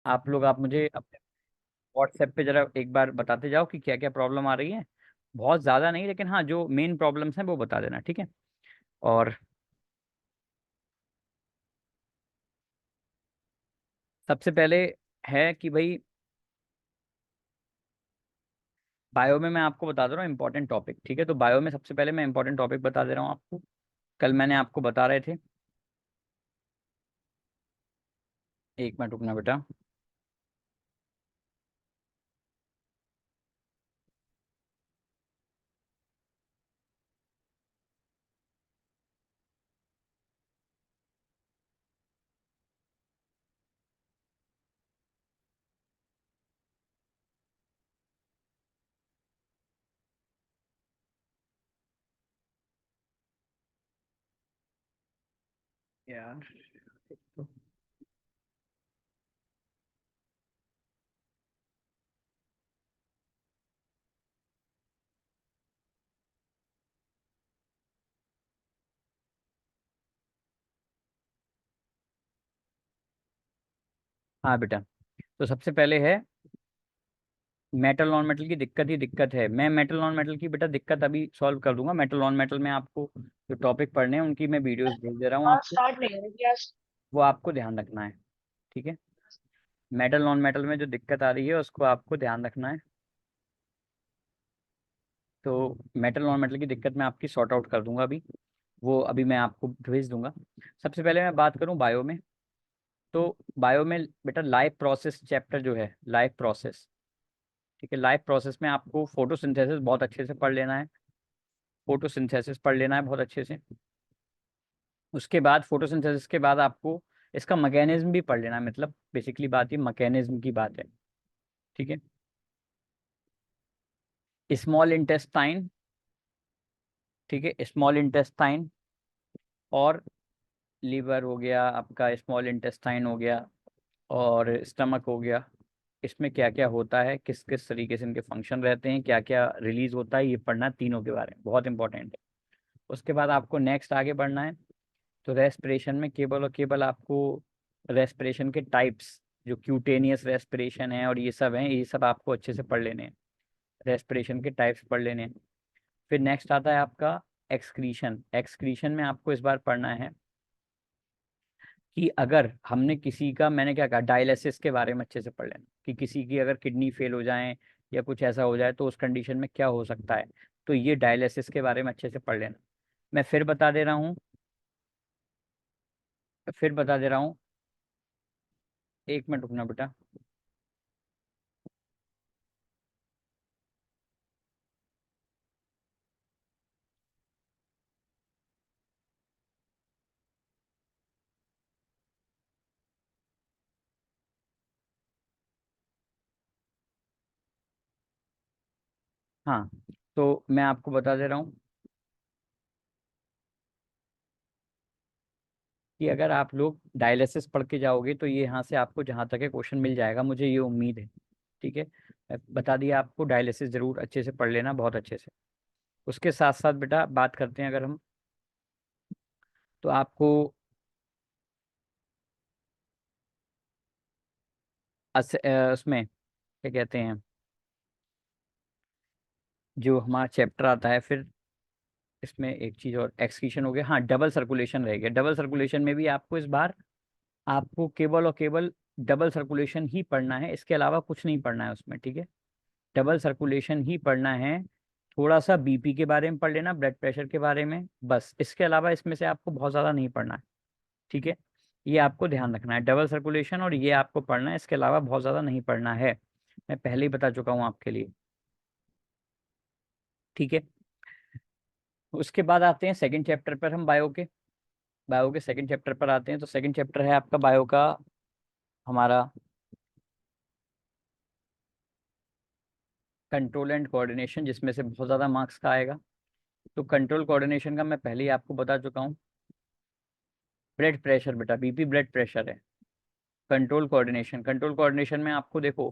आप मुझे अपने व्हाट्सएप पे जरा एक बार बताते जाओ कि क्या क्या प्रॉब्लम आ रही है। बहुत ज़्यादा नहीं, लेकिन हाँ जो मेन प्रॉब्लम्स हैं वो बता देना, ठीक है। और सबसे पहले है कि भाई, बायो में मैं आपको बता दे रहा हूँ इंपॉर्टेंट टॉपिक, ठीक है। तो बायो में सबसे पहले मैं इंपॉर्टेंट टॉपिक बता दे रहा हूँ आपको। कल मैंने आपको बता रहे थे, एक मिनट रुकना बेटा। यार, हाँ बेटा, तो सबसे पहले है मेटल नॉन मेटल की दिक्कत ही दिक्कत है। मैं मेटल नॉन मेटल की बेटा दिक्कत अभी सॉल्व कर दूंगा। मेटल नॉन मेटल में आपको जो टॉपिक पढ़ने हैं उनकी मैं वीडियोस भेज दे रहा हूँ हाँ आपको। स्टार्ट नहीं हो रही क्लास। वो आपको ध्यान रखना है, ठीक है। मेटल नॉन मेटल में जो दिक्कत आ रही है उसको आपको ध्यान रखना है। तो मेटल नॉन मेटल की दिक्कत मैं आपकी सॉर्ट आउट कर दूंगा अभी। वो अभी मैं आपको भेज दूंगा। सबसे पहले मैं बात करूं बायो में। तो बायो में बेटा लाइफ प्रोसेस चैप्टर जो है, लाइफ प्रोसेस, ठीक है। लाइफ प्रोसेस में आपको फोटोसिंथेसिस बहुत अच्छे से पढ़ लेना है। फोटोसिंथेसिस पढ़ लेना है बहुत अच्छे से। उसके बाद फोटोसिंथेसिस के बाद आपको इसका मैकेनिज्म भी पढ़ लेना है। मतलब बेसिकली बात ये मैकेनिज्म की बात है, ठीक है। स्मॉल इंटेस्टाइन, ठीक है, स्मॉल इंटेस्टाइन और लीवर हो गया आपका, स्मॉल इंटेस्टाइन हो गया और स्टमक हो गया। इसमें क्या क्या होता है, किस किस तरीके से इनके फंक्शन रहते हैं, क्या क्या रिलीज होता है, ये पढ़ना तीनों के बारे में बहुत इंपॉर्टेंट है। उसके बाद आपको नेक्स्ट आगे बढ़ना है। तो रेस्पिरेशन में केवल और केवल आपको रेस्पिरेशन के टाइप्स, जो क्यूटेनियस रेस्पिरेशन है और ये सब हैं, ये सब आपको अच्छे से पढ़ लेने हैं। रेस्पिरेशन के टाइप्स पढ़ लेने हैं। फिर नेक्स्ट आता है आपका एक्सक्रीशन। एक्सक्रीशन में आपको इस बार पढ़ना है कि अगर हमने किसी का, मैंने क्या कहा, डायलिसिस के बारे में अच्छे से पढ़ लेना कि किसी की अगर किडनी फेल हो जाए या कुछ ऐसा हो जाए तो उस कंडीशन में क्या हो सकता है। तो ये डायलिसिस के बारे में अच्छे से पढ़ लेना। मैं फिर बता दे रहा हूँ, फिर बता दे रहा हूँ, एक मिनट रुकना बेटा। हाँ, तो मैं आपको बता दे रहा हूँ कि अगर आप लोग डायलिसिस पढ़ के जाओगे तो ये यहाँ से आपको जहाँ तक है क्वेश्चन मिल जाएगा, मुझे ये उम्मीद है, ठीक है। मैं बता दिया आपको, डायलिसिस जरूर अच्छे से पढ़ लेना, बहुत अच्छे से। उसके साथ साथ बेटा बात करते हैं अगर हम, तो आपको उसमें क्या कहते हैं, जो हमारा चैप्टर आता है फिर, इसमें एक चीज़ और एक्सक्रीशन हो गया, हाँ डबल सर्कुलेशन रह गया। डबल सर्कुलेशन में भी आपको इस बार आपको केवल और केवल डबल सर्कुलेशन ही पढ़ना है, इसके अलावा कुछ नहीं पढ़ना है उसमें, ठीक है। डबल सर्कुलेशन ही पढ़ना है। थोड़ा सा बीपी के बारे में पढ़ लेना, ब्लड प्रेशर के बारे में, बस। इसके अलावा इसमें से आपको बहुत ज़्यादा नहीं पढ़ना है, ठीक है। ये आपको ध्यान रखना है, डबल सर्कुलेशन और ये आपको पढ़ना है, इसके अलावा बहुत ज़्यादा नहीं पढ़ना है। मैं पहले ही बता चुका हूँ आपके लिए, ठीक है। उसके बाद आते हैं सेकंड चैप्टर पर, हम बायो के सेकंड चैप्टर पर आते हैं। तो सेकंड चैप्टर है आपका बायो का, हमारा कंट्रोल एंड कोऑर्डिनेशन, जिसमें से बहुत ज़्यादा मार्क्स का आएगा। तो कंट्रोल कोऑर्डिनेशन का मैं पहले ही आपको बता चुका हूँ। ब्लड प्रेशर बेटा, बीपी ब्लड प्रेशर है। कंट्रोल कोऑर्डिनेशन, कंट्रोल कोऑर्डिनेशन में आपको देखो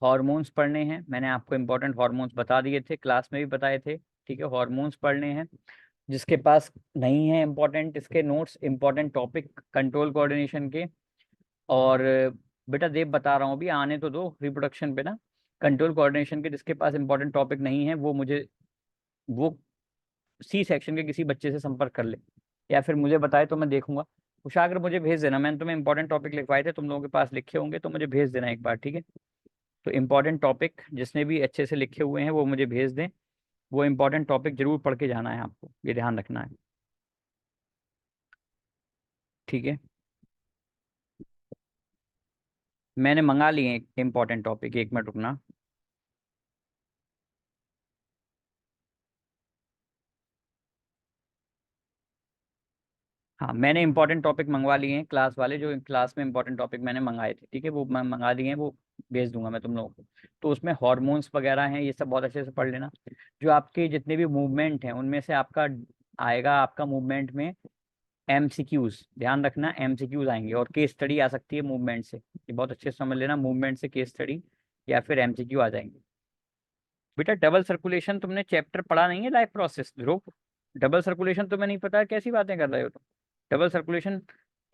हार्मोन्स पढ़ने हैं। मैंने आपको इंपॉर्टेंट हार्मोन्स बता दिए थे, क्लास में भी बताए थे, ठीक है। हार्मोन्स पढ़ने हैं। जिसके पास नहीं है इंपॉर्टेंट इसके notes, important topic control coordination के और बेटा देव बता रहा हूँ अभी, आने तो दो रिप्रोडक्शन पे ना। कंट्रोल कोऑर्डिनेशन के जिसके पास इंपॉर्टेंट टॉपिक नहीं है वो मुझे, वो सी सेक्शन के किसी बच्चे से संपर्क कर ले, या फिर मुझे बताए तो मैं देखूंगा। कुशाग्र मुझे भेज देना, मैंने तुम्हें इंपॉर्टेंट टॉपिक लिखवाए थे, तुम लोगों के पास लिखे होंगे तो मुझे भेज देना एक बार, ठीक है। तो इंपॉर्टेंट टॉपिक जिसने भी अच्छे से लिखे हुए हैं वो मुझे भेज दें। वो इंपॉर्टेंट टॉपिक जरूर पढ़ के जाना है आपको, ये ध्यान रखना है, ठीक है। मैंने मंगा लिए एक इंपॉर्टेंट टॉपिक, एक मिनट रुकना। हाँ मैंने इंपॉर्टेंट टॉपिक मंगवा लिए हैं, क्लास वाले जो क्लास में इंपॉर्टेंट टॉपिक मैंने मंगाए थे, ठीक है, वो मैं मंगा दिए हैं, वो भेज दूंगा मैं तुम लोगों को। तो उसमें हार्मोन्स वगैरह हैं, ये सब बहुत अच्छे से पढ़ लेना। जो आपके जितने भी मूवमेंट हैं उनमें से आपका आएगा, आपका मूवमेंट में एमसीक्यूज, ध्यान रखना एमसीक्यूज आएंगे, और केस स्टडी आ सकती है मूवमेंट से, ये बहुत अच्छे से समझ लेना, मूवमेंट से केस स्टडी या फिर एमसीक्यू आ जाएंगे। बेटा डबल सर्कुलेशन तुमने चैप्टर पढ़ा नहीं है, लाइफ प्रोसेस ध्रुव? डबल सर्कुलेशन तुम्हें नहीं पता है, कैसी बातें कर रहे हो तुम? डबल सर्कुलेशन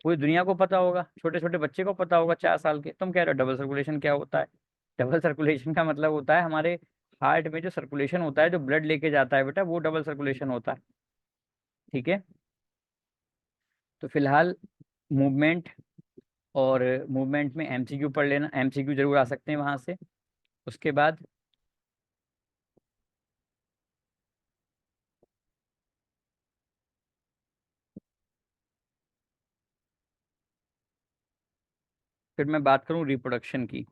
पूरी दुनिया को पता होगा, छोटे छोटे बच्चे को पता होगा 4 साल के, तुम कह रहे हो डबल सर्कुलेशन क्या होता है? डबल सर्कुलेशन का मतलब होता है हमारे हार्ट में जो सर्कुलेशन होता है, जो ब्लड लेके जाता है बेटा, वो डबल सर्कुलेशन होता है, ठीक है। तो फिलहाल मूवमेंट, और मूवमेंट में एमसीक्यू पढ़ लेना, एमसीक्यू जरूर आ सकते हैं वहां से। उसके बाद फिर मैं बात करूं रिप्रोडक्शन की।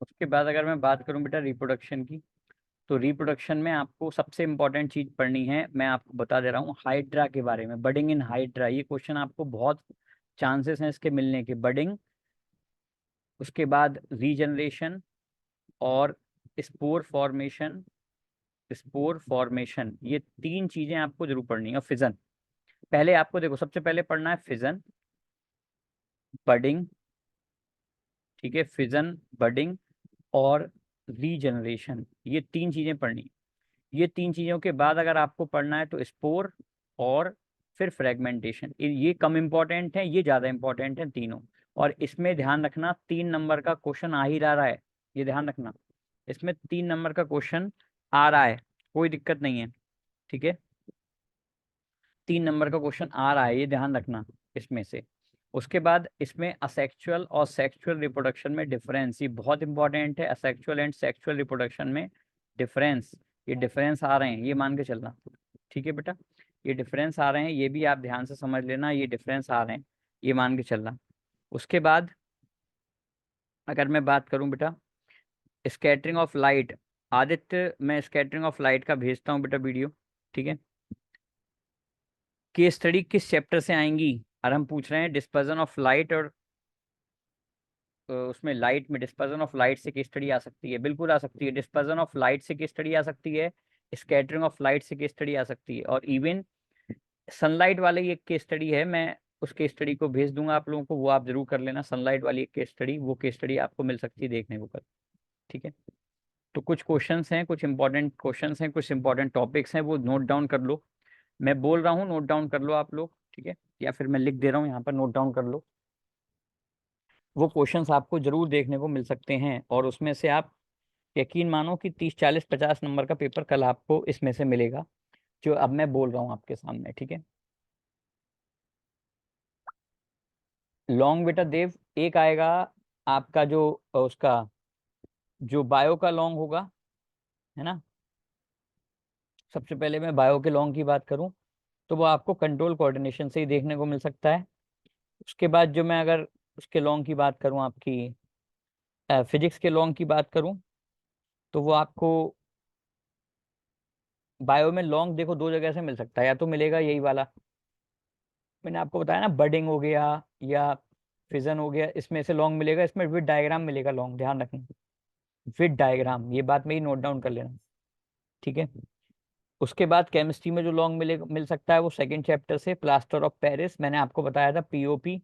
उसके बाद अगर मैं बात करूं बेटा रिप्रोडक्शन की, तो रिप्रोडक्शन में आपको सबसे इंपॉर्टेंट चीज पढ़नी है, मैं आपको बता दे रहा हूँ हाइड्रा के बारे में, बडिंग इन हाइड्रा, ये क्वेश्चन आपको बहुत चांसेस हैं इसके मिलने के, बडिंग, उसके बाद रीजनरेशन, और स्पोर फॉर्मेशन, स्पोर फॉर्मेशन, ये 3 चीजें आपको जरूर पढ़नी है, और फिजन। पहले आपको देखो, सबसे पहले पढ़ना है फिजन, बडिंग, ठीक है, फिजन, बडिंग और रीजनरेशन, ये 3 चीजें पढ़नी। ये 3 चीजों के बाद अगर आपको पढ़ना है तो स्पोर, और फिर फ्रेगमेंटेशन, ये कम इंपॉर्टेंट है, ये ज्यादा इंपॉर्टेंट है तीनों। और इसमें ध्यान रखना 3 नंबर का क्वेश्चन आ ही रहा है, ये ध्यान रखना, इसमें 3 नंबर का क्वेश्चन आ रहा है, कोई दिक्कत नहीं है, ठीक है। 3 नंबर का क्वेश्चन आ रहा है, ये ध्यान रखना इसमें से। उसके बाद इसमें असेक्सुअल और सेक्सुअल रिप्रोडक्शन में डिफरेंस, ये बहुत इंपॉर्टेंट है, असेक्सुअल एंड सेक्सुअल रिप्रोडक्शन में डिफरेंस, ये डिफरेंस आ रहे हैं, ये मान के चलना, ठीक है बेटा। ये डिफरेंस आ रहे हैं, ये भी आप ध्यान से समझ लेना, ये डिफरेंस आ रहे हैं, ये मान के चलना। उसके बाद अगर मैं बात करूं बेटा स्कैटरिंग ऑफ लाइट, आदित्य मैं स्कैटरिंग ऑफ लाइट का भेजता हूँ बेटा वीडियो, ठीक है। केस स्टडी किस चैप्टर से आएंगी, और हम पूछ रहे हैं डिस्पर्जन ऑफ लाइट, और उसमें लाइट में डिस्पर्जन ऑफ लाइट से केस स्टडी आ सकती है, बिल्कुल आ सकती है, डिस्पर्जन ऑफ लाइट से केस स्टडी आ सकती है, स्कैटरिंग ऑफ लाइट से केस स्टडी आ सकती है, और इवन सनलाइट वाले ये केस स्टडी है, मैं उस केस स्टडी को भेज दूंगा आप लोगों को, वो आप जरूर कर लेना, सनलाइट वाली एक केस स्टडी, वो केस स्टडी आपको मिल सकती है देखने को कल, ठीक है। तो कुछ क्वेश्चंस हैं, कुछ इंपॉर्टेंट क्वेश्चंस हैं, कुछ इंपॉर्टेंट टॉपिक्स हैं, वो नोट डाउन कर लो, मैं बोल रहा हूँ नोट डाउन कर लो आप लोग, ठीक है, या फिर मैं लिख दे रहा हूँ यहाँ पर, नोट डाउन कर लो। वो क्वेश्चंस आपको जरूर देखने को मिल सकते हैं, और उसमें से आप यकीन मानो कि 30 40 50 नंबर का पेपर कल आपको इसमें से मिलेगा, जो अब मैं बोल रहा हूँ आपके सामने, ठीक है। लॉन्ग बेटा देव एक आएगा आपका, जो उसका जो बायो का लॉन्ग होगा, है ना। सबसे पहले मैं बायो के लॉन्ग की बात करूं तो वो आपको कंट्रोल कोऑर्डिनेशन से ही देखने को मिल सकता है। उसके बाद जो मैं अगर उसके लॉन्ग की बात करूं, आपकी फिजिक्स के लॉन्ग की बात करूं, तो वो आपको बायो में लॉन्ग देखो 2 जगह से मिल सकता है, या तो मिलेगा यही वाला, मैंने आपको बताया ना, बडिंग हो गया या फिजन हो गया, इसमें से लॉन्ग मिलेगा, इसमें विद डायग्राम मिलेगा लॉन्ग, ध्यान रखना, विद डायग्राम, ये बात मेरी नोट डाउन कर लेना, ठीक है। उसके बाद केमिस्ट्री में जो लॉन्ग मिल सकता है वो सेकंड चैप्टर से प्लास्टर ऑफ पेरिस, मैंने आपको बताया था पीओपी,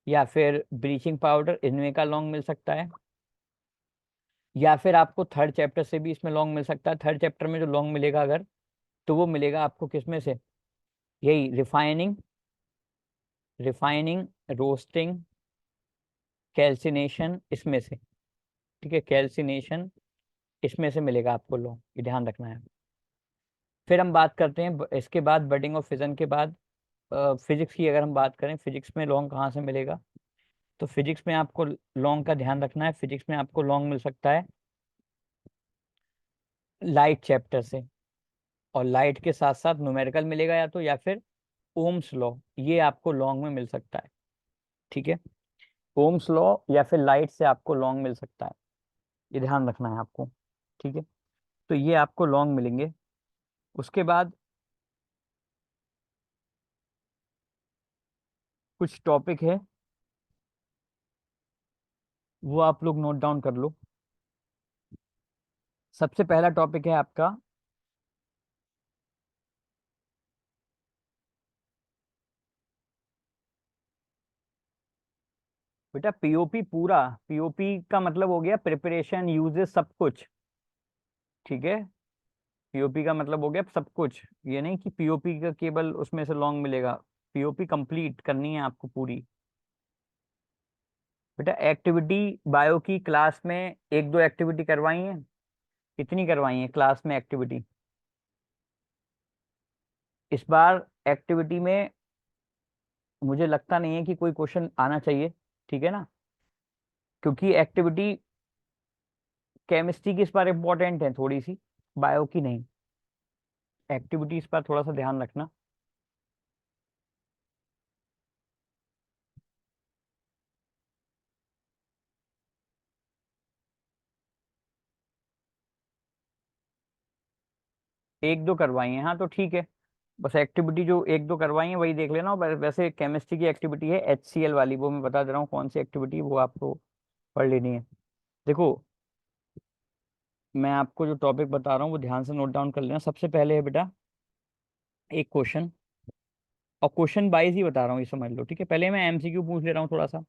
या फिर ब्लीचिंग पाउडर, इनमें का लॉन्ग मिल सकता है। या फिर आपको थर्ड चैप्टर से भी इसमें लॉन्ग मिल सकता है। थर्ड चैप्टर में जो लॉन्ग मिलेगा अगर, तो वो मिलेगा आपको किसमें से, यही रिफाइनिंग, रिफाइनिंग, रोस्टिंग, कैल्सिनेशन, इसमें से। ठीक है, कैल्सिनेशन, इसमें से मिलेगा आपको लॉन्ग, ये ध्यान रखना है। फिर हम बात करते हैं इसके बाद बडिंग और फिजन के बाद फिजिक्स की। अगर हम बात करें फिजिक्स में लॉन्ग कहाँ से मिलेगा, तो फिजिक्स में आपको लॉन्ग का ध्यान रखना है। फिजिक्स में आपको लॉन्ग मिल सकता है लाइट चैप्टर से, और लाइट के साथ साथ न्यूमेरिकल मिलेगा या तो, या फिर ओम्स लॉ, ये आपको लॉन्ग में मिल सकता है। ठीक है, ओम्स लॉ या फिर लाइट से आपको लॉन्ग मिल सकता है, ये ध्यान रखना है आपको। ठीक है, तो ये आपको लॉन्ग मिलेंगे। उसके बाद कुछ टॉपिक है, वो आप लोग नोट डाउन कर लो। सबसे पहला टॉपिक है आपका बेटा पीओपी पूरा। पीओपी का मतलब हो गया प्रिपरेशन, यूजेस, सब कुछ। ठीक है, पीओपी का मतलब हो गया सब कुछ, ये नहीं कि पीओपी का केवल उसमें से लॉन्ग मिलेगा। पीओपी कंप्लीट करनी है आपको पूरी। बेटा एक्टिविटी बायो की क्लास में एक दो एक्टिविटी करवाई है, कितनी करवाई है क्लास में एक्टिविटी। इस बार एक्टिविटी में मुझे लगता नहीं है कि कोई क्वेश्चन आना चाहिए। ठीक है ना, क्योंकि एक्टिविटी केमिस्ट्री की इस बार इंपॉर्टेंट है थोड़ी सी, बायो की नहीं। एक्टिविटी इस पर थोड़ा सा ध्यान रखना। एक दो करवाई है, हाँ तो ठीक है। बस एक्टिविटी जो एक दो करवाई है वही देख लेना। और वैसे केमिस्ट्री की एक्टिविटी है HCl वाली, वो मैं बता दे रहा हूँ कौन सी एक्टिविटी, वो आपको पढ़ लेनी है। देखो, मैं आपको जो टॉपिक बता रहा हूँ वो ध्यान से नोट डाउन कर लेना। सबसे पहले है बेटा एक क्वेश्चन, और क्वेश्चन वाइज ही बता रहा हूँ, ये समझ लो। ठीक है, पहले मैं MCQ पूछ ले रहा हूँ थोड़ा सा।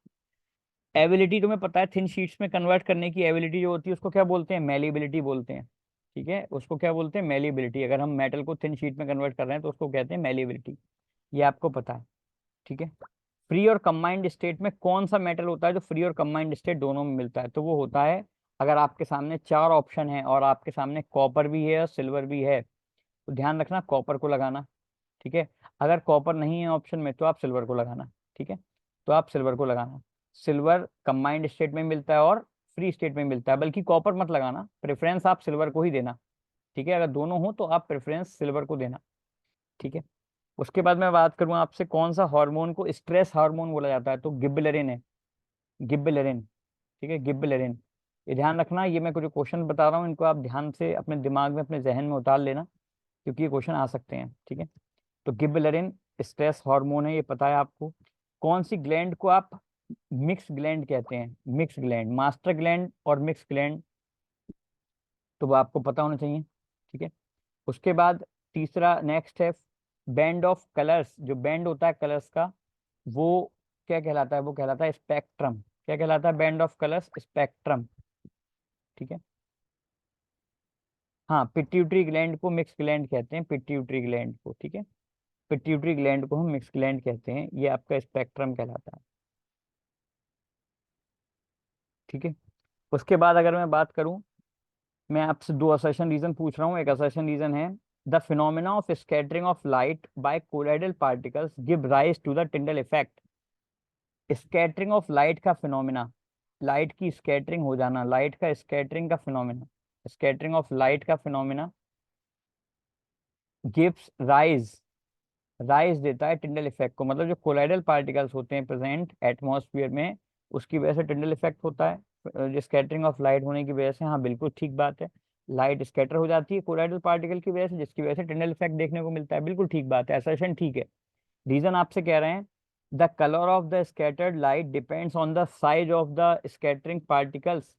एबिलिटी तुम्हें पता है, थिन शीट्स में कन्वर्ट करने की एबिलिटी जो होती है उसको क्या बोलते हैं, मेलिबिलिटी बोलते हैं। ठीक है, उसको क्या बोलते हैं, मेलिबिलिटी। अगर हम मेटल को थिन शीट में कन्वर्ट कर रहे हैं तो उसको कहते हैं मेलिबिलिटी, ये आपको पता है। ठीक है, फ्री और कंबाइंड स्टेट में कौन सा मेटल होता है जो फ्री और कंबाइंड स्टेट दोनों में मिलता है, तो वो होता है, अगर आपके सामने चार ऑप्शन है और आपके सामने कॉपर भी है और सिल्वर भी है, तो ध्यान रखना कॉपर को लगाना। ठीक है, अगर कॉपर नहीं है ऑप्शन में तो आप सिल्वर को लगाना। ठीक है, तो आप सिल्वर को लगाना। सिल्वर कंबाइंड स्टेट में मिलता है और फ्री स्टेट में मिलता है, बल्कि कॉपर मत लगाना, प्रेफरेंस आप सिल्वर को ही देना। ठीक है, अगर दोनों हो तो आप प्रेफरेंस सिल्वर को देना। ठीक है, उसके बाद मैं बात करूँ आपसे, कौन सा हार्मोन को स्ट्रेस हार्मोन बोला जाता है, तो गिबरेलिन है, गिबरेलिन। ठीक है, गिबरेलिन। ये ध्यान रखना, ये मैं कुछ क्वेश्चन बता रहा हूँ, इनको आप ध्यान से अपने दिमाग में, अपने जहन में उतार लेना, क्योंकि ये क्वेश्चन आ सकते हैं। ठीक है, तो गिबरेलिन स्ट्रेस हार्मोन है, ये पता है आपको। कौन सी ग्लैंड को आप मिक्स ग्लैंड कहते हैं, मिक्स ग्लैंड, मास्टर ग्लैंड और मिक्स ग्लैंड, तो वो आपको पता होना चाहिए। ठीक है, उसके बाद तीसरा नेक्स्ट है बैंड ऑफ कलर्स, जो बैंड होता है कलर्स का, वो क्या कहलाता है, वो कहलाता है स्पेक्ट्रम। क्या कहलाता है, बैंड ऑफ कलर्स, स्पेक्ट्रम। ठीक है, हाँ पिट्यूटरी ग्लैंड को मिक्स ग्लैंड कहते हैं, पिट्यूटरी ग्लैंड को। ठीक है, पिट्यूटरी ग्लैंड को हम मिक्स ग्लैंड कहते हैं, ये आपका स्पेक्ट्रम कहलाता है। ठीक है, उसके बाद अगर मैं बात करूं, मैं आपसे दो असर्शन रीजन पूछ रहा हूँ। एक असर्शन रीजन है the phenomena of scattering of light by colloidal particles give rise to the Tyndall effect. Scattering of light का फिनोमेना, लाइट की स्कैटरिंग हो जाना, लाइट का स्कैटरिंग का फिनोमेना, स्कैटरिंग ऑफ लाइट का फिनोमेना गिव्स राइज, राइज देता है Tyndall effect को। मतलब जो कोलाइडल पार्टिकल्स होते हैं प्रेजेंट एटमॉस्फेयर में, उसकी वजह से टिंडल इफेक्ट होता है, जो स्कैटरिंग ऑफ लाइट होने की वजह से। हाँ बिल्कुल ठीक बात है, लाइट स्कैटर हो जाती है कोलाइडल पार्टिकल की वजह से, जिसकी वजह से टिंडल इफेक्ट देखने को मिलता है। बिल्कुल ठीक बात है, असर्शन ठीक है। रीजन आपसे कह रहे हैं the colour of the scattered light depends on the size of the scattering particles.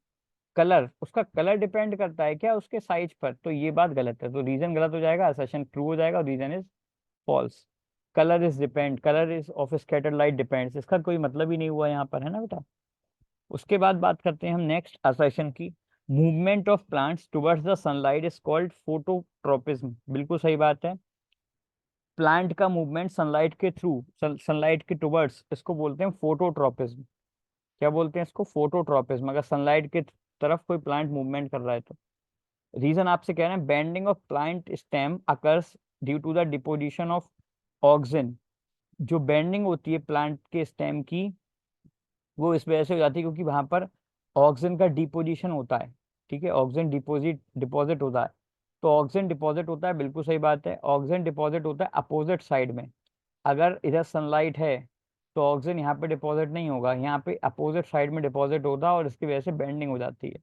Colour, उसका कलर डिपेंड करता है क्या उसके साइज पर, तो ये बात गलत है, तो रीजन गलत हो जाएगा, असर्शन ट्रू हो जाएगा और reason is false. Colour is depend, colour is of scattered light depends, इसका कोई मतलब ही नहीं हुआ यहाँ पर, है ना बेटा। उसके बाद बात करते हैं हम नेक्स्ट असर्शन की। Movement of plants towards the sunlight is called phototropism. बिल्कुल सही बात है। प्लांट का मूवमेंट सनलाइट के थ्रू, सनलाइट के टुवर्ड्स, इसको बोलते हैं फोटोट्रोपिज्म। क्या बोलते हैं इसको? फोटोट्रोपिज्म। अगर सनलाइट के तरफ कोई प्लांट मूवमेंट कर रहा है तो। रीजन आपसे कह रहे हैं bending of plant stem occurs due to the deposition of oxygen. जो बेंडिंग होती है प्लांट के स्टेम की, वो इस वजह से हो जाती है क्योंकि वहां पर ऑक्सीजन का डिपोजिशन होता है। ठीक है, ऑक्सीजन डिपोजिट डिपॉजिट होता है। तो ऑक्सीजन डिपॉजिट होता है, बिल्कुल सही बात है। ऑक्सीजन डिपॉजिट होता है अपोजिट साइड में। अगर इधर सनलाइट है तो ऑक्सीजन यहाँ पे डिपॉजिट नहीं होगा, यहाँ पे अपोजिट साइड में डिपॉजिट होता है और इसकी वजह से बेंडिंग हो जाती है।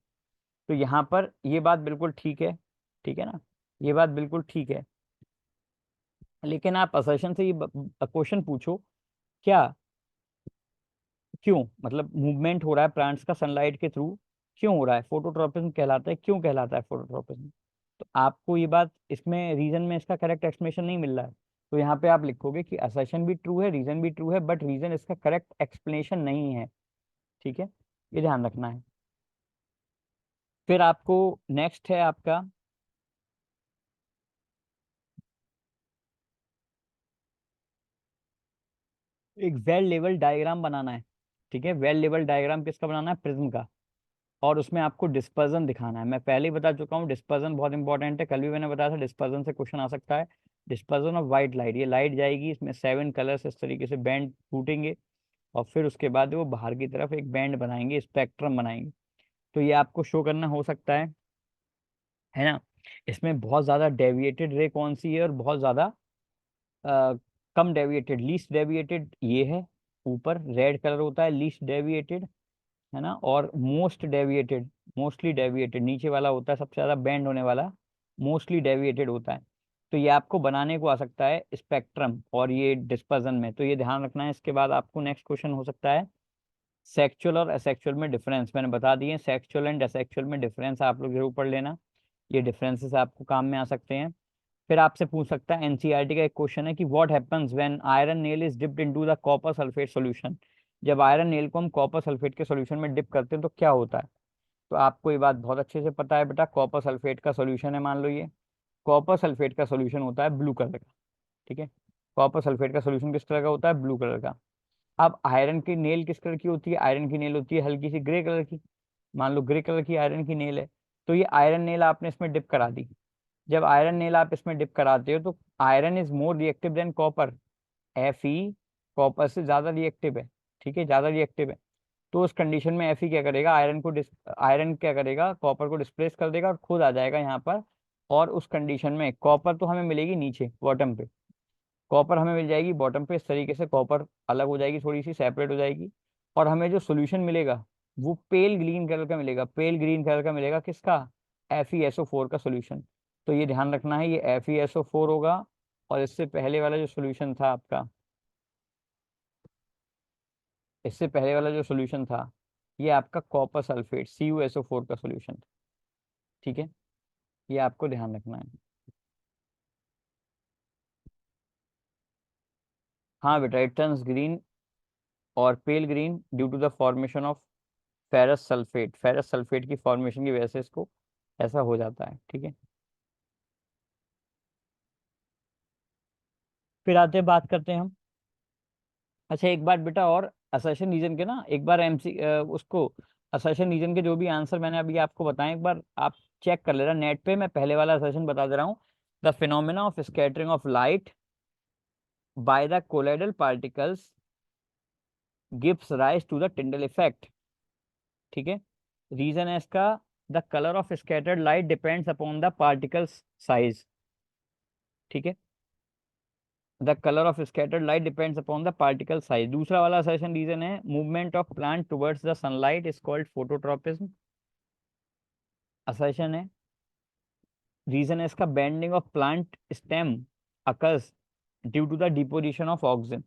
तो यहाँ पर ये बात बिल्कुल ठीक है। ठीक है ना, ये बात बिल्कुल ठीक है। लेकिन आप असर्शन से ये क्वेश्चन पूछो, क्या, क्यों, मतलब मूवमेंट हो रहा है प्लांट्स का सनलाइट के थ्रू, क्यों हो रहा है? फोटोट्रोपिज्म कहलाता है। क्यों कहलाता है फोटोट्रोपिज्म? तो आपको ये बात इसमें रीजन में इसका करेक्ट एक्सप्लेनेशन नहीं मिल रहा है। तो यहाँ पे आप लिखोगे कि असर्शन भी ट्रू है, रीजन भी ट्रू है, बट रीजन इसका करेक्ट एक्सप्लेनेशन नहीं है। ठीक है, ये ध्यान रखना है। फिर आपको नेक्स्ट है आपका एक वेल लेवल डायग्राम बनाना है। ठीक है, वेल लेवल डायग्राम किसका बनाना है? प्रिज्म का। और उसमें आपको डिस्पर्जन दिखाना है। मैं पहले ही बता चुका हूँ डिस्पर्जन बहुत इंपॉर्टेंट है, कल भी मैंने बताया था डिस्पर्जन से क्वेश्चन आ सकता है। डिस्पर्जन ऑफ वाइट लाइट, ये लाइट जाएगी, इसमें 7 कलर्स इस तरीके से बैंड फूटेंगे और फिर उसके बाद वो बाहर की तरफ एक बैंड बनाएंगे, स्पेक्ट्रम बनाएंगे। तो ये आपको शो करना हो सकता है ना। इसमें बहुत ज़्यादा डेविएटेड रे कौन सी है और बहुत ज़्यादा कम डेविएटेड, लीस्ट डेविएटेड ये है। ऊपर रेड कलर होता है लीस्ट डेविएटेड, है ना। और मोस्ट डेविएटेड, मोस्टली डेविएटेड नीचे वाला होता है, सबसे ज़्यादा बेंड होने वाला मोस्टली डेविएटेड होता है। तो ये आपको बनाने को आ सकता है स्पेक्ट्रम और ये डिस्पर्जन में, तो ये ध्यान रखना है। इसके बाद आपको नेक्स्ट क्वेश्चन हो सकता है सेक्चुअल और एसेक्चुअल में डिफरेंस। मैंने बता दिए सेक्चुअल एंड एसेक्चुअल में डिफरेंस, आप लोग जरूर पढ़ लेना। ये डिफरेंसेस आपको काम में आ सकते हैं। फिर आपसे पूछ सकता है एनसीईआरटी का एक क्वेश्चन है कि what happens when iron nail is dipped into the copper sulphate solution. जब आयरन नेल को हम कॉपर सल्फेट के सॉल्यूशन में डिप करते हैं तो क्या होता है? तो आपको ये बात बहुत अच्छे से पता है बेटा, कॉपर सल्फेट का सॉल्यूशन है, मान लो ये कॉपर सल्फेट का सॉल्यूशन होता है ब्लू कलर का। ठीक है, कॉपर सल्फेट का सॉल्यूशन किस कलर का होता है? ब्लू कलर का। अब आयरन की नेल किस कलर की होती है? आयरन की नेल होती है हल्की सी ग्रे कलर की। मान लो ग्रे कलर की आयरन की नेल है, तो ये आयरन नेल आपने इसमें डिप करा दी। जब आयरन नेल आप इसमें डिप कराते हो तो iron is more reactive than copper. Fe copper से ज्यादा रिएक्टिव है। ठीक है, ज्यादा रिएक्टिव है। तो उस कंडीशन में Fe क्या करेगा? आयरन क्या करेगा? कॉपर को डिस्प्लेस कर देगा और खुद आ जाएगा यहाँ पर। और उस कंडीशन में कॉपर तो हमें मिलेगी नीचे बॉटम पे, कॉपर हमें मिल जाएगी बॉटम पे। इस तरीके से कॉपर अलग हो जाएगी, थोड़ी सी सेपरेट हो जाएगी। और हमें जो सोल्यूशन मिलेगा वो पेल ग्रीन कलर का मिलेगा। पेल ग्रीन कलर का मिलेगा किसका? FeSO4 का सोल्यूशन। तो ये ध्यान रखना है, ये FeSO4 होगा। और इससे पहले वाला जो सोल्यूशन था आपका, इससे पहले वाला जो सोल्यूशन था, ये आपका कॉपर सल्फेट CuSO4 का सोल्यूशन था। ठीक है, ये आपको ध्यान रखना है। हाँ बेटा, इट टर्न्स ग्रीन और pale green due to the formation of ferrous sulphate. Ferrous sulphate की फॉर्मेशन की वजह से इसको ऐसा हो जाता है। ठीक है, फिर आते हैं, बात करते हैं हम। अच्छा एक बार बेटा और, असर्शन रीजन के ना एक बार उसको असर्शन रीजन के जो भी आंसर मैंने अभी आपको बताए एक बार आप चेक कर लेना नेट पे। मैं पहले वाला असर्शन बता दे रहा हूँ। The phenomena of scattering of light by the colloidal particles gives rise to the Tyndall effect. ठीक है, रीजन है इसका the colour of scattered light depends upon the particles size. ठीक है, the colour of scattered light depends upon the particle size. दूसरा वाला session reason है movement of plant towards the sunlight is called phototropism. Assertion है, reason है इसका bending of plant stem occurs due to the deposition of oxygen.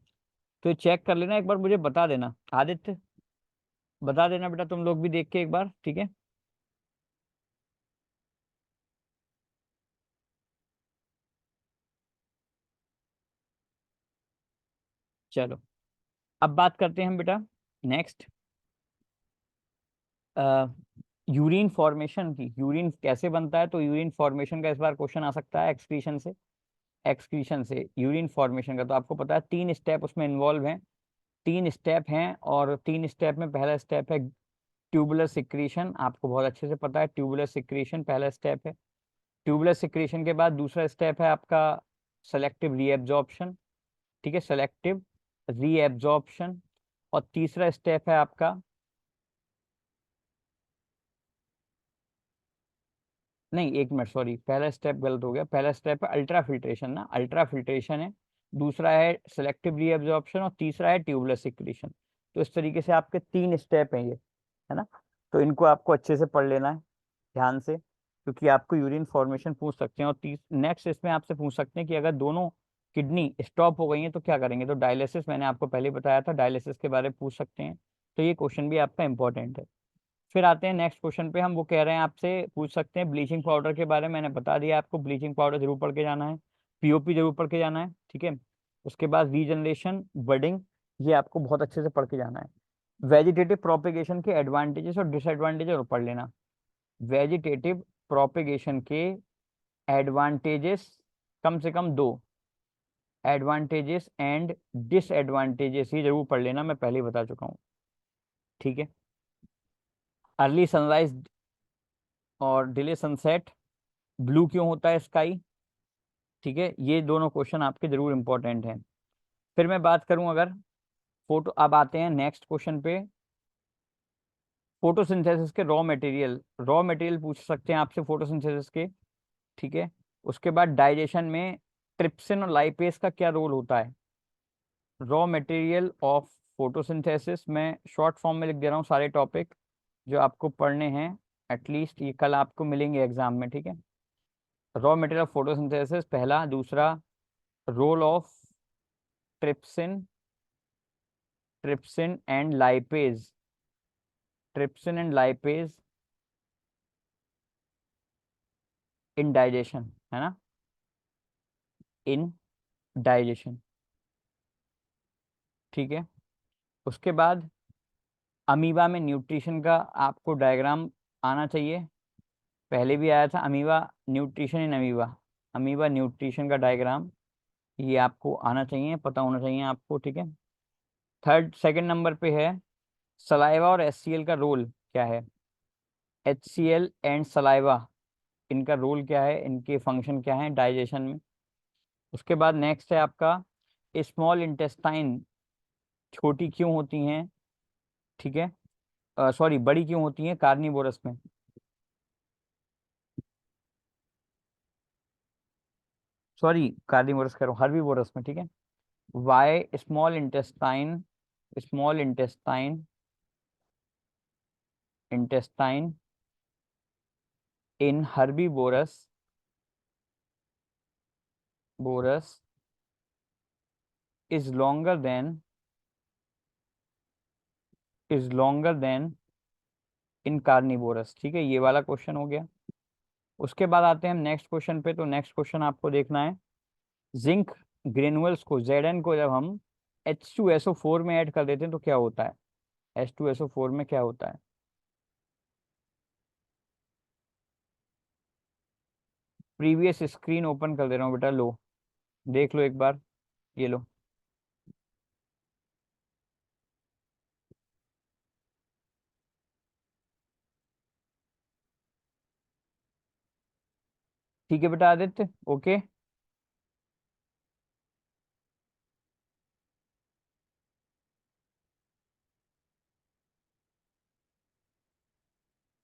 तो ये check कर लेना एक बार, मुझे बता देना आदित्य, बता देना बेटा तुम लोग भी देख के एक बार। ठीक है, चलो अब बात करते हैं हम बेटा नेक्स्ट, यूरिन फॉर्मेशन की। यूरिन कैसे बनता है, तो यूरिन फॉर्मेशन का इस बार क्वेश्चन आ सकता है एक्सक्रीशन से। एक्सक्रीशन से यूरिन फॉर्मेशन का तो आपको पता है 3 स्टेप उसमें इन्वॉल्व हैं। 3 स्टेप हैं और 3 स्टेप में पहला स्टेप है ट्यूबुलर सिक्रीशन, आपको बहुत अच्छे से पता है ट्यूबुलर सिक्रीशन पहला स्टेप है। ट्यूबुलर सिक्रीशन के बाद दूसरा स्टेप है आपका सेलेक्टिव रीएब्जॉर्प्शन, ठीक है, सेलेक्टिव रीएब्जॉर्प्शन। और तीसरा स्टेप है आपका, नहीं एक मिनट सॉरी, पहला स्टेप गलत हो गया, पहला स्टेप है अल्ट्रा फिल्ट्रेशन ना, अल्ट्रा फिल्ट्रेशन है। दूसरा है सेलेक्टिव रीअब्जॉर्प्शन और तीसरा है ट्यूबुलर सिक्रीशन। तो इस तरीके से आपके 3 स्टेप हैं ये, है ना। तो इनको आपको अच्छे से पढ़ लेना है ध्यान से, क्योंकि आपको यूरिन फॉर्मेशन पूछ सकते हैं। और नेक्स्ट इसमें आपसे पूछ सकते हैं कि अगर दोनों किडनी स्टॉप हो गई हैं तो क्या करेंगे, तो डायलिसिस, मैंने आपको पहले बताया था, डायलिसिस के बारे में पूछ सकते हैं। तो ये क्वेश्चन भी आपका इंपॉर्टेंट है। फिर आते हैं नेक्स्ट क्वेश्चन पे, हम वो कह रहे हैं आपसे पूछ सकते हैं ब्लीचिंग पाउडर के बारे में। मैंने बता दिया आपको, ब्लीचिंग पाउडर जरूर पढ़ के जाना है, पीओपी जरूर पढ़ के जाना है, ठीक है। उसके बाद रीजनरेशन, बडिंग, ये आपको बहुत अच्छे से पढ़ के जाना है। वेजिटेटिव प्रोपेगेशन के एडवांटेजेस और डिसएडवांटेजेस और पढ़ लेना। वेजिटेटिव प्रोपेगेशन के एडवांटेजेस कम से कम 2, एडवांटेजेस एंड डिसएडवांटेजेस ये जरूर पढ़ लेना, मैं पहले ही बता चुका हूँ, ठीक है। अर्ली सनराइज और डिले सनसेट, ब्लू क्यों होता है स्काई, ठीक है, ये दोनों क्वेश्चन आपके जरूर इंपॉर्टेंट हैं। फिर मैं बात करूं अगर फोटो, अब आते हैं नेक्स्ट क्वेश्चन पे, फोटोसिंथेसिस के रॉ मटेरियल पूछ सकते हैं आपसे फोटोसिंथेसिस के, ठीक है। उसके बाद डाइजेशन में ट्रिप्सिन और लाइपेज का क्या रोल होता है। रॉ मटेरियल ऑफ फोटोसिंथेसिस, मैं शॉर्ट फॉर्म में लिख दे रहा हूँ सारे टॉपिक जो आपको पढ़ने हैं, एटलीस्ट ये कल आपको मिलेंगे एग्जाम में, ठीक है। रॉ मटेरियल ऑफ फोटोसिंथेसिस पहला, दूसरा role of trypsin, trypsin and lipase, trypsin and lipase in digestion, है ना, इन डाइजेशन, ठीक है। उसके बाद अमीबा में न्यूट्रिशन का आपको डायग्राम आना चाहिए, पहले भी आया था amoeba, nutrition in amoeba, amoeba nutrition का डायग्राम, ये आपको आना चाहिए, पता होना चाहिए आपको, ठीक है। थर्ड सेकंड नंबर पे है सलाइवा और एचसीएल का रोल क्या है। एचसीएल एंड सलाइवा, इनका रोल क्या है, इनके फंक्शन क्या है डाइजेशन में। उसके बाद नेक्स्ट है आपका स्मॉल इंटेस्टाइन छोटी क्यों होती हैं, ठीक है, सॉरी बड़ी क्यों होती हैं कार्निवोरस में। सॉरी कार्निवोरस कह रहा हूँ, हर्बीवोरस में, ठीक है। Why small intestine intestine in herbivores बोरस is longer than, is longer than in carnivores, ठीक है, ये वाला क्वेश्चन हो गया। उसके बाद आते हैं हम नेक्स्ट क्वेश्चन पे, तो नेक्स्ट क्वेश्चन आपको देखना है जिंक ग्रेनुअल्स को, Zn को जब हम H2SO4 में ऐड कर देते हैं तो क्या होता है, H2SO4 में क्या होता है। प्रीवियस स्क्रीन ओपन कर दे रहा हूँ बेटा, लो देख लो एक बार, ये लो, ठीक है बेटा आदित्य, ओके,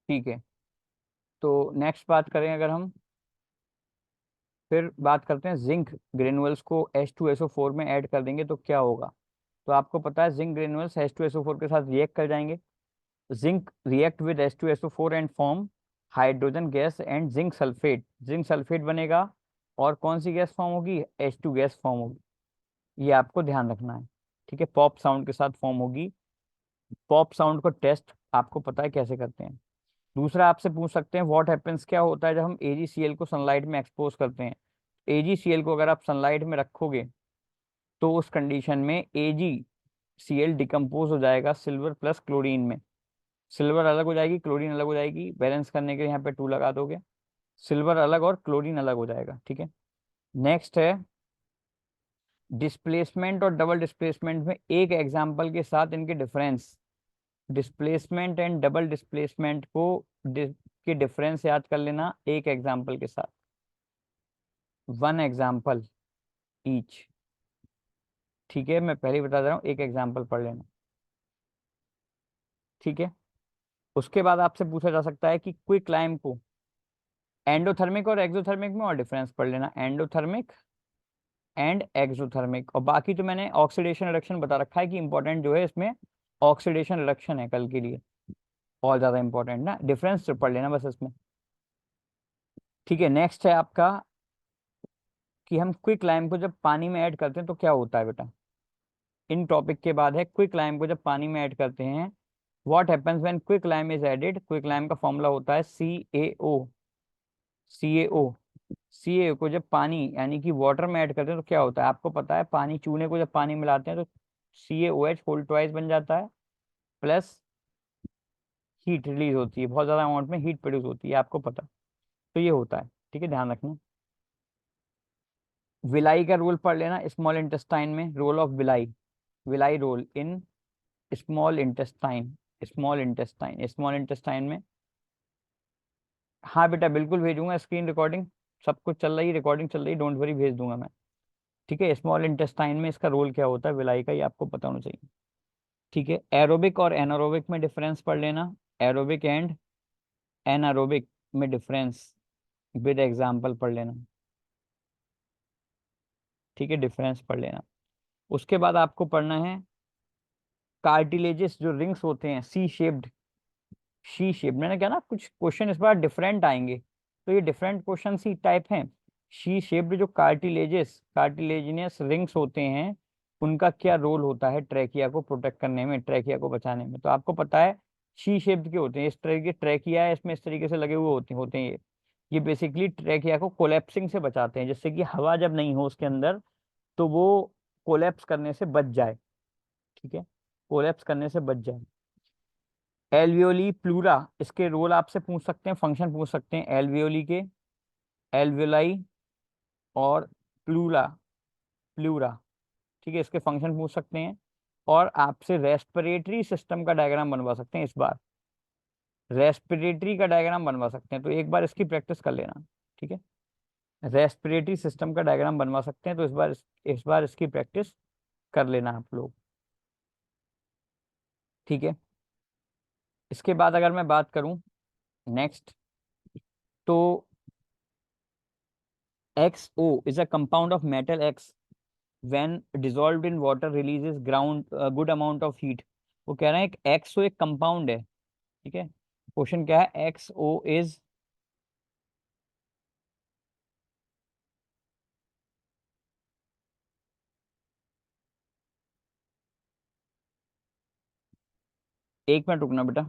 ठीक है। तो नेक्स्ट बात करें अगर हम, फिर बात करते हैं जिंक ग्रेनुअल्स को H2SO4 में ऐड कर देंगे तो क्या होगा। तो आपको पता है जिंक ग्रेनुअल्स H2SO4 के साथ रिएक्ट कर जाएंगे, zinc react with H2SO4 and form hydrogen gas and zinc sulphate, zinc sulphate बनेगा और कौन सी गैस फॉर्म होगी, H2 गैस फॉर्म होगी, ये आपको ध्यान रखना है, ठीक है, पॉप साउंड के साथ फॉर्म होगी। पॉप साउंड को टेस्ट आपको पता है कैसे करते हैं। दूसरा आपसे पूछ सकते हैं व्हाट हैपेंस, क्या होता है जब हम AgCl को सनलाइट में एक्सपोज करते हैं। AgCl को अगर आप सनलाइट में रखोगे तो उस कंडीशन में AgCl डिकम्पोज हो जाएगा सिल्वर प्लस क्लोरीन में। सिल्वर अलग हो जाएगी, क्लोरीन अलग हो जाएगी, बैलेंस करने के लिए यहाँ पे 2 लगा दोगे, सिल्वर अलग और क्लोरीन अलग हो जाएगा। ठीक है, नेक्स्ट है डिस्प्लेसमेंट और डबल डिस्प्लेसमेंट में एक एग्जाम्पल के साथ इनके difference. Displacement and double displacement को के डिफरेंस याद कर लेना एक एग्जाम्पल के साथ, 1 एग्जाम्पल ईच। ठीक है, मैं पहले ही बता दे रहा हूँ, एक एग्जाम्पल पढ़ लेना। ठीक है, उसके बाद आपसे पूछा जा सकता है कि क्विक लाइम को एंडोथर्मिक और एक्सोथर्मिक में और डिफरेंस पढ़ लेना, एंडोथर्मिक एंड एक्सोथर्मिक। और बाकी तो मैंने ऑक्सीडेशन रिडक्शन बता रखा है कि इंपॉर्टेंट जो है इसमें ऑक्सीडेशन रिडक्शन है कल के लिए, और ज्यादा इंपॉर्टेंट ना, डिफरेंस तो पढ़ लेना बस इसमें। ठीक है, नेक्स्ट है आपका कि हम क्विक लाइम को जब पानी में ऐड करते हैं तो क्या होता है बेटा। इन टॉपिक के बाद है क्विक लाइम को जब पानी में ऐड करते हैं, what happens when quicklime is added. Quicklime का फॉर्मूला होता है CaO। CaO, CaO को जब पानी यानी कि वाटर में ऐड करते हैं तो क्या होता है, आपको पता है पानी, चूने को जब पानी मिलाते हैं तो CaOH होल ट्वाइस बन जाता है, प्लस हीट रिलीज होती है, बहुत ज्यादा अमाउंट में हीट प्रोड्यूस होती है, आपको पता। तो ये होता है। ठीक है, ध्यान रखना। विलाई का रोल पढ़ लेना स्मॉल इंटेस्टाइन में, role of villi, villi role in small intestine, small intestine में। हाँ बेटा बिल्कुल भेजूंगा, स्क्रीन रिकॉर्डिंग सब कुछ चल रही, रिकॉर्डिंग चल रही, डोंट वरी, भेज दूंगा मैं। ठीक है, स्मॉल इंटेस्टाइन में इसका रोल क्या होता है विलाई का, ये आपको पता होना चाहिए। ठीक है, एरोबिक और एनारोबिक में डिफरेंस पढ़ लेना, एरोबिक एंड एनारोबिक में डिफरेंस विद एग्जाम्पल पढ़ लेना। ठीक है, डिफरेंस पढ़ लेना। उसके बाद आपको पढ़ना है कार्टिलेजेस जो रिंग्स होते हैं, सी शेप्ड मैंने क्या ना, कुछ क्वेश्चन इस बार डिफरेंट आएंगे, तो ये डिफरेंट क्वेश्चन सी टाइप हैं। सी शेप्ड जो कार्टिलेजिनियस रिंग्स होते हैं, उनका क्या रोल होता है ट्रैकिया को प्रोटेक्ट करने में, ट्रैकिया को बचाने में। तो आपको पता है सी शेप्ड के होते हैं, इस तरह के ट्रैकिया है इसमें, इस तरीके से लगे हुए होते हैं ये बेसिकली ट्रैकिया को कोलेप्सिंग से बचाते हैं, जिससे कि हवा जब नहीं हो उसके अंदर तो वो कोलेप्स करने से बच जाए। ठीक है, कोलेप्स करने से बच जाए। एल्वियोली प्लूरा, इसके रोल आपसे पूछ सकते हैं, फंक्शन पूछ सकते हैं एल्वियोली के, एल्वियोलाई और प्लूरा प्लूरा। ठीक है, इसके फंक्शन पूछ सकते हैं, और आपसे रेस्पिरेटरी सिस्टम का डायग्राम बनवा सकते हैं, इस बार रेस्पिरेटरी का डायग्राम बनवा सकते हैं, तो एक बार इसकी प्रैक्टिस कर लेना। ठीक है, रेस्पिरेटरी सिस्टम का डायग्राम बनवा सकते हैं, तो इस बार इसकी प्रैक्टिस कर लेना आप लोग। ठीक है, इसके बाद अगर मैं बात करूं नेक्स्ट, तो XO is a compound of metal X when dissolved in water releases ground good amount of heat। वो कह रहे हैं एक XO एक कंपाउंड है। ठीक है, क्वेश्चन क्या है, XO इज, एक मिनट रुकना बेटा।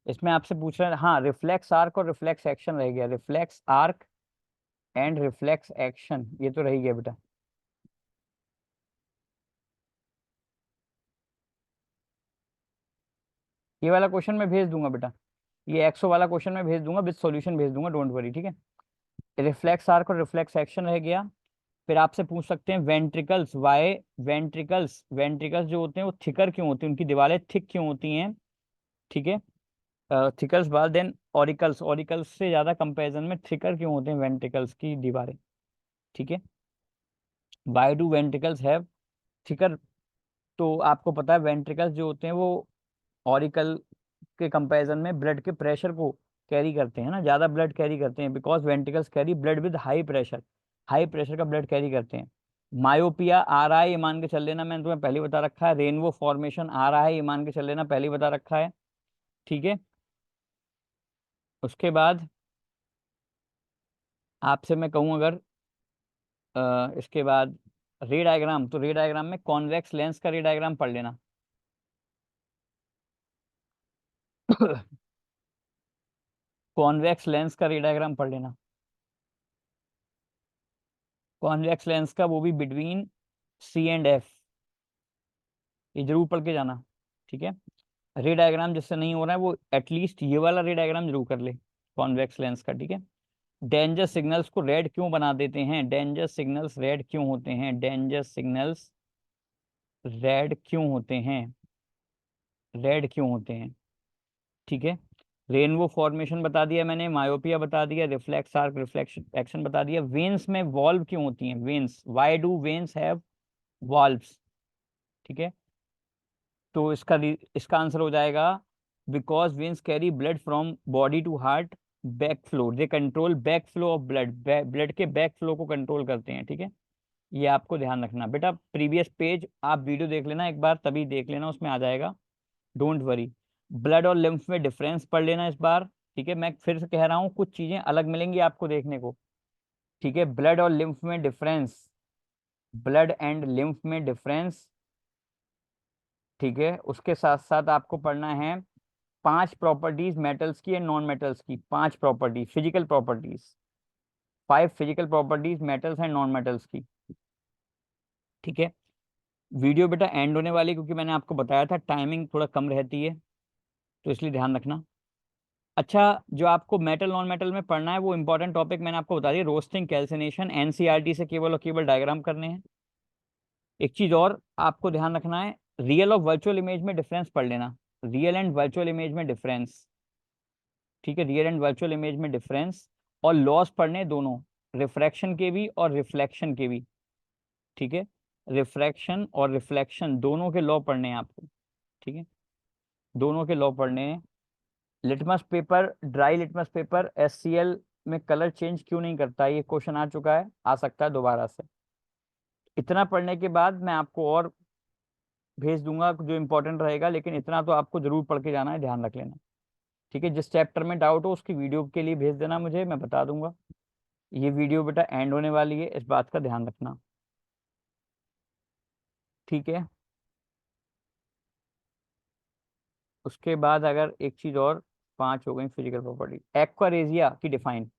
इसमें आपसे पूछ रहे हैं, हाँ रिफ्लेक्स आर्क और रिफ्लेक्स एक्शन रह गया, reflex arc and reflex action, ये तो रह गया बेटा। ये वाला क्वेश्चन मैं भेज दूंगा बेटा, ये एक्सो वाला क्वेश्चन मैं भेज दूंगा, विद सॉल्यूशन भेज दूंगा, डोंट वरी। ठीक है, रिफ्लेक्स आर्क और रिफ्लेक्स एक्शन रह गया। फिर आपसे पूछ सकते हैं वेंट्रिकल्स, वाई वेंट्रिकल्स जो होते हैं वो थिकर क्यों होते हैं, उनकी दीवारें थिक क्यों होती हैं। ठीक है, थिकर्स बाद देन ऑरिकल्स से ज्यादा कंपैरिजन में थिकर क्यों होते हैं वेंट्रिकल्स की दीवारें। ठीक है, why do ventricles have thicker. तो आपको पता है वेंट्रिकल्स जो होते हैं वो ऑरिकल के कंपैरिजन में ब्लड के प्रेशर को कैरी करते हैं ना, ज्यादा ब्लड कैरी करते हैं, because ventricles carry blood with high pressure का ब्लड कैरी करते हैं। मायोपिया आ रहा है ये मान के चल लेना, मैंने तुम्हें पहले ही बता रखा है, रेनबो फॉर्मेशन आ रहा है ये मान के चल लेना, पहले ही बता रखा है। ठीक है, उसके बाद आपसे मैं कहूँ अगर इसके बाद रे डायग्राम, तो रे डायग्राम में कॉन्वेक्स लेंस का रे डायग्राम पढ़ लेना। कॉन्वेक्स लेंस का रे डायग्राम पढ़ लेना। कॉन्वेक्स लेंस का, वो भी बिटवीन C and F, ये जरूर पढ़ के जाना। ठीक है। रे डायग्राम जिससे नहीं हो रहा है वो एटलीस्ट ये वाला रे डायग्राम जरूर कर ले कॉन्वेक्स लेंस का। ठीक है। डेंजर सिग्नल्स को रेड क्यों बना देते हैं? डेंजर सिग्नल्स रेड क्यों होते हैं? डेंजर सिग्नल्स रेड क्यों होते हैं? रेड क्यों होते हैं? ठीक है। रेनबो फॉर्मेशन बता दिया मैंने, मायोपिया बता दिया, रिफ्लेक्स आर्क रिफ्लेक्शन एक्शन बता दिया। वेन्स में वॉल्व क्यों होती हैं? Veins, why do veins have valves? ठीक है। तो इसका आंसर हो जाएगा because veins carry blood from body to heart, back flow, they control back flow of blood, blood के बैक फ्लो को कंट्रोल करते हैं। ठीक है। ये आपको ध्यान रखना बेटा। प्रीवियस पेज आप वीडियो देख लेना एक बार, तभी देख लेना, उसमें आ जाएगा, डोंट वरी। ब्लड और लिम्फ में डिफरेंस पढ़ लेना इस बार। ठीक है। मैं फिर से कह रहा हूँ, कुछ चीजें अलग मिलेंगी आपको देखने को। ठीक है। ब्लड और लिम्फ में डिफरेंस, ब्लड एंड लिम्फ में डिफरेंस। ठीक है। उसके साथ साथ आपको पढ़ना है 5 प्रॉपर्टीज मेटल्स की एंड नॉन मेटल्स की, 5 properties, physical properties, 5 physical properties metals and non metals की। ठीक है। वीडियो बेटा एंड होने वाली, क्योंकि मैंने आपको बताया था टाइमिंग थोड़ा कम रहती है, तो इसलिए ध्यान रखना। अच्छा, जो आपको मेटल नॉन मेटल में पढ़ना है वो इंपॉर्टेंट टॉपिक मैंने आपको बता दिया, रोस्टिंग, कैल्सिनेशन, एनसीईआरटी से केवल और केवल डायग्राम करने हैं। एक चीज और आपको ध्यान रखना है, रियल और वर्चुअल इमेज में डिफरेंस पढ़ लेना। रियल एंड वर्चुअल इमेज में डिफरेंस। ठीक है। रियल एंड वर्चुअल इमेज में डिफरेंस, और लॉस पढ़ने दोनों, रिफ्रैक्शन के भी और रिफ्लेक्शन के भी। ठीक है। रिफ्रैक्शन और रिफ्लेक्शन दोनों के लॉ पढ़ने हैं आपको। ठीक है। दोनों के लॉ पढ़ने हैं। Litmus paper, dry litmus paper HCl में कलर चेंज क्यों नहीं करता? ये क्वेश्चन आ चुका है, आ सकता है दोबारा से। इतना पढ़ने के बाद मैं आपको और भेज दूंगा जो इंपॉर्टेंट रहेगा, लेकिन इतना तो आपको जरूर पढ़ के जाना है, ध्यान रख लेना। ठीक है। जिस चैप्टर में डाउट हो उसकी वीडियो के लिए भेज देना मुझे, मैं बता दूंगा। ये वीडियो बेटा एंड होने वाली है, इस बात का ध्यान रखना। ठीक है। उसके बाद अगर एक चीज और, 5 हो गई फिजिकल प्रॉपर्टी, एक्वारेजिया की डिफाइन।